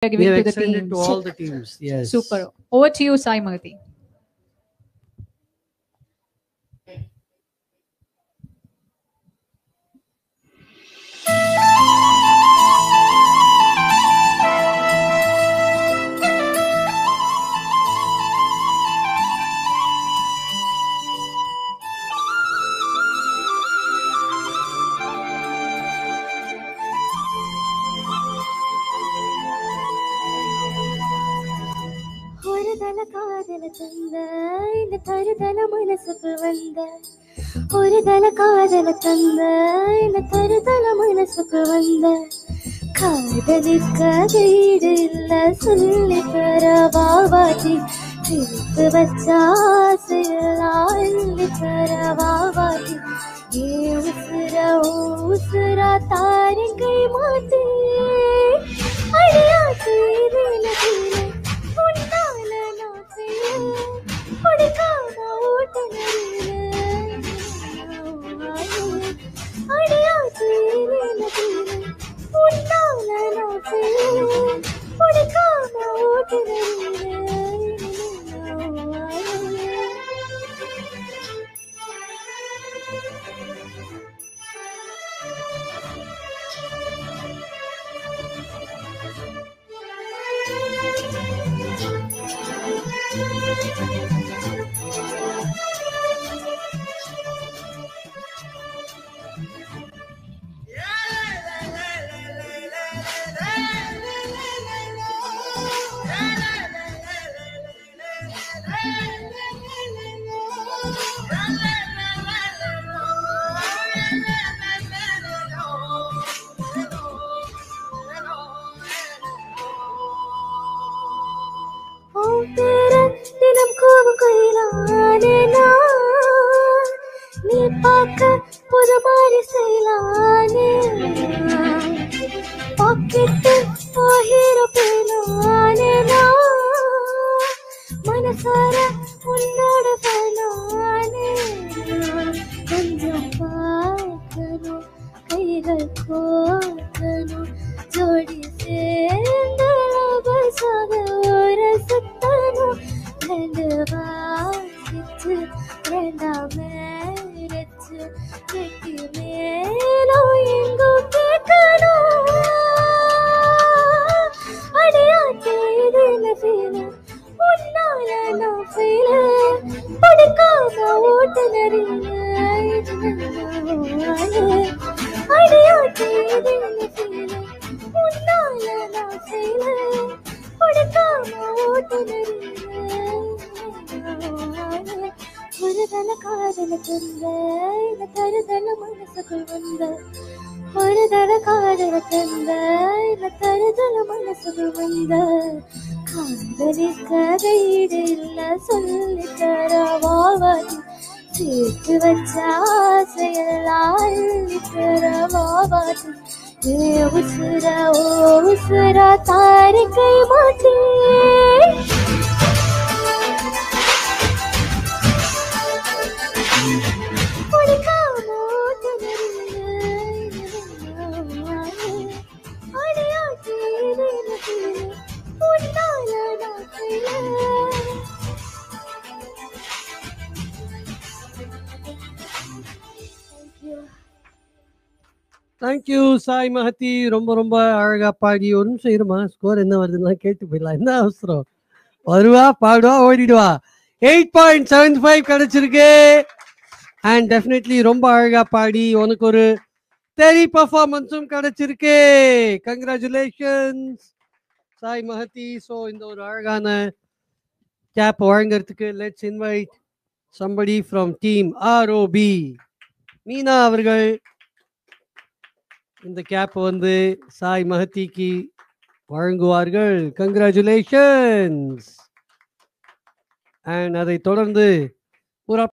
giving We have to the extended team. to all the teams. Yes. Super. Over to you, Sai Mahati. ஒருதல காதல தந்த இந்த தருதல மனசுக்கு வந்த ஒருதல காதல தந்த இந்த தருதல மனசுக்கு வந்த காதலிக்க வீடு இல்ல சொல்லி தர வாவாட்டி திருத்து வச்ச ஆசையெல்லாம் அள்ளி தர வாவாட்டி ஏ உசுரா தாரிங்கை மாட்டி அடியாட்டி உன்னால நான் கொடுக்காம அடியாச்சு உன்னால நான் கொடுக்காம தினம் கோபம் கையிலானே நீ பார்க்க புது மாதிரி செய்யலானே பாக்கெட்டு ஹீரோ பேனானே மனசார உன்னோட பேனானே கொஞ்சம் பார்க்கணும் கைகள் கோர்க்கணும் ஜோடி சேர்ந்த பசாத ஒரு சுத்தனும் ரெண்டு வாசிச்சு ரெண்டாமே ரச்சு கெட்டி மேலும் எங்கும் கேட்கணும் அடையாட்டே இது என்ன ஃபீல் உன்னால நான் ஃபீல் படுக்காம ஓட்டுநரில் அடையாட்டே இது என்ன ஃபீல் உன்னால நான் ஃபீல் படுக்காம ஓட்டுநரில் ஒருதல காதல தந்த இந்த தருதல மனசுக்குள் வந்த ஒருதல காதல தந்த இந்த தருதல மனசுக்குள் வந்த காதலிக்க வீடு இல்ல சொல்லி தர வாவாட்டி சேர்த்து வச்ச ஆசையெல்லாம் அள்ளி தர வாவாட்டி ஏ உசுரா தாரிக்கை மாட்டி தேங்க்யூ சாய் மஹதி. ரொம்ப ரொம்ப அழகா பாடி. ஒரு நிமிஷம் இருமா, ஸ்கோர் என்ன வருதுன்னா கேட்டு போயிடலாம். என்ன அவசரம்? வருவா, பாடுவா, ஓடிடுவா. 8.75 கிடைச்சிருக்கு. அண்ட் டெஃபினெட்லி ரொம்ப அழகா பாடி உனக்கு ஒரு தெரி பர்ஃபார்மன்ஸும் கிடைச்சிருக்கு. கங்க்ராச்சுலேஷன்ஸ் சாய் மஹதி. ஸோ இந்த ஒரு அழகான கேப் வழங்குறதுக்கு let's invite somebody from team ROB. Meena அவர்கள் இந்த கேப் வந்து சாய் மஹதிக்கு வழங்குவார்கள். கங்க்ராச்சுலேஷன்ஸ். அண்ட் அதை தொடர்ந்து